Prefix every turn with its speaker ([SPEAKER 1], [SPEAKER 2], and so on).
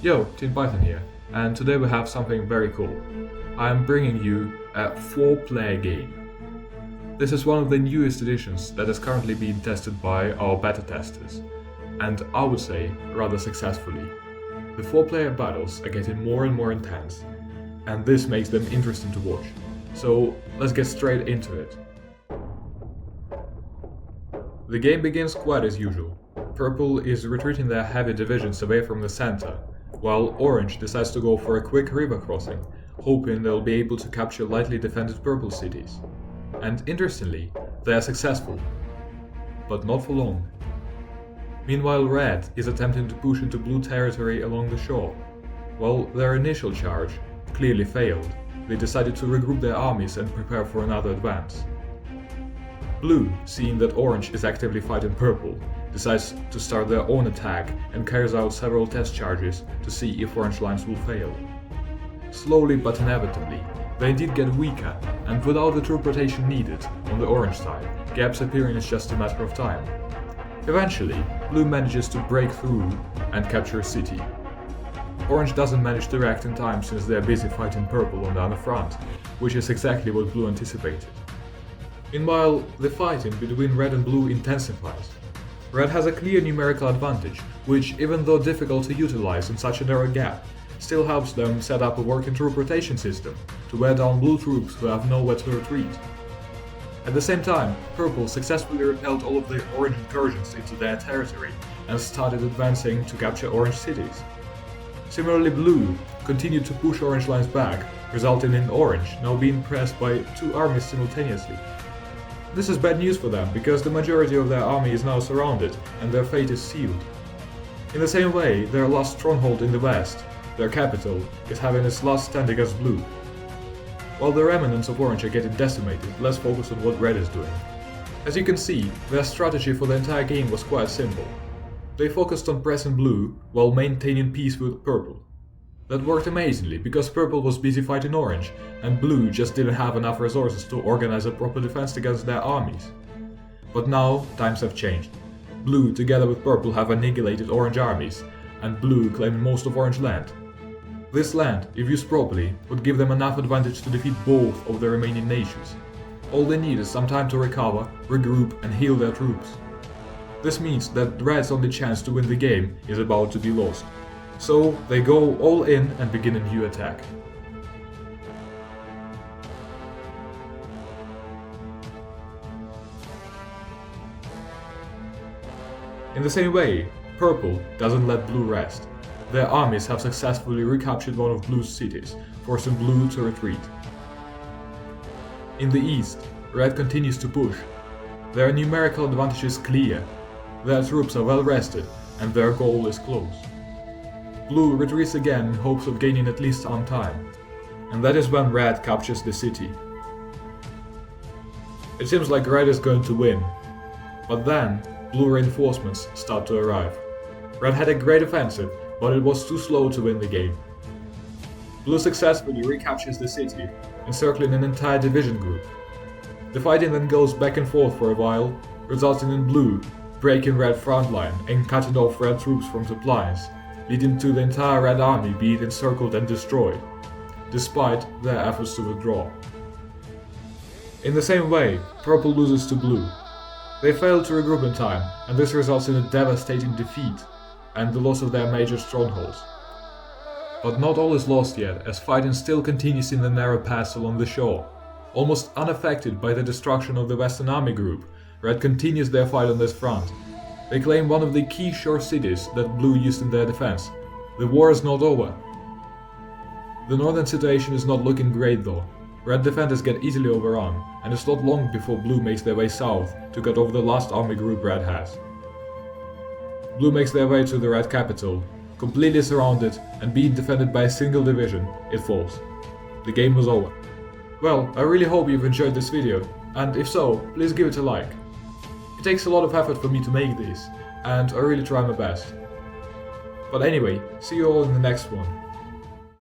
[SPEAKER 1] Yo, Teen Python here, and today we have something very cool. I am bringing you a 4-player game. This is one of the newest editions that is currently being tested by our beta testers, and I would say rather successfully. The 4-player battles are getting more and more intense, and this makes them interesting to watch. So let's get straight into it. The game begins quite as usual. Purple is retreating their heavy divisions away from the center, while Orange decides to go for a quick river crossing, hoping they'll be able to capture lightly defended purple cities. And interestingly, they are successful. But not for long. Meanwhile, Red is attempting to push into blue territory along the shore. While their initial charge clearly failed, they decided to regroup their armies and prepare for another advance. Blue, seeing that Orange is actively fighting Purple, decides to start their own attack and carries out several test charges to see if Orange lines will fail. Slowly but inevitably, they indeed get weaker, and without the troop rotation needed on the Orange side, gaps appearing is just a matter of time. Eventually, Blue manages to break through and capture a city. Orange doesn't manage to react in time since they're busy fighting Purple on the other front, which is exactly what Blue anticipated. Meanwhile, the fighting between Red and Blue intensifies. Red has a clear numerical advantage, which, even though difficult to utilize in such a narrow gap, still helps them set up a working troop rotation system to wear down Blue troops who have nowhere to retreat. At the same time, Purple successfully repelled all of the Orange incursions into their territory and started advancing to capture Orange cities. Similarly, Blue continued to push Orange lines back, resulting in Orange now being pressed by two armies simultaneously. This is bad news for them, because the majority of their army is now surrounded and their fate is sealed. In the same way, their last stronghold in the west, their capital, is having its last stand against Blue. While the remnants of Orange are getting decimated, let's focus on what Red is doing. As you can see, their strategy for the entire game was quite simple. They focused on pressing Blue while maintaining peace with Purple. That worked amazingly, because Purple was busy fighting Orange, and Blue just didn't have enough resources to organize a proper defense against their armies. But now, times have changed. Blue together with Purple have annihilated Orange armies, and Blue claimed most of Orange land. This land, if used properly, would give them enough advantage to defeat both of the remaining nations. All they need is some time to recover, regroup, and heal their troops. This means that Red's only chance to win the game is about to be lost. So they go all in and begin a new attack. In the same way, Purple doesn't let Blue rest. Their armies have successfully recaptured one of Blue's cities, forcing Blue to retreat. In the east, Red continues to push. Their numerical advantage is clear, their troops are well rested, and their goal is close. Blue retreats again in hopes of gaining at least some time, and that is when Red captures the city. It seems like Red is going to win, but then Blue reinforcements start to arrive. Red had a great offensive, but it was too slow to win the game. Blue successfully recaptures the city, encircling an entire division group. The fighting then goes back and forth for a while, resulting in Blue breaking Red front line and cutting off Red troops from supplies, leading to the entire Red army being encircled and destroyed, despite their efforts to withdraw. In the same way, Purple loses to Blue. They fail to regroup in time, and this results in a devastating defeat and the loss of their major strongholds. But not all is lost yet, as fighting still continues in the narrow pass along the shore. Almost unaffected by the destruction of the Western Army group, Red continues their fight on this front. They claim one of the key shore cities that Blue used in their defense. The war is not over. The northern situation is not looking great though. Red defenders get easily overrun, and it's not long before Blue makes their way south to cut off the last army group Red has. Blue makes their way to the Red capital. Completely surrounded and being defended by a single division, it falls. The game was over. Well, I really hope you've enjoyed this video, and if so, please give it a like. It takes a lot of effort for me to make this, and I really try my best. But anyway, see you all in the next one.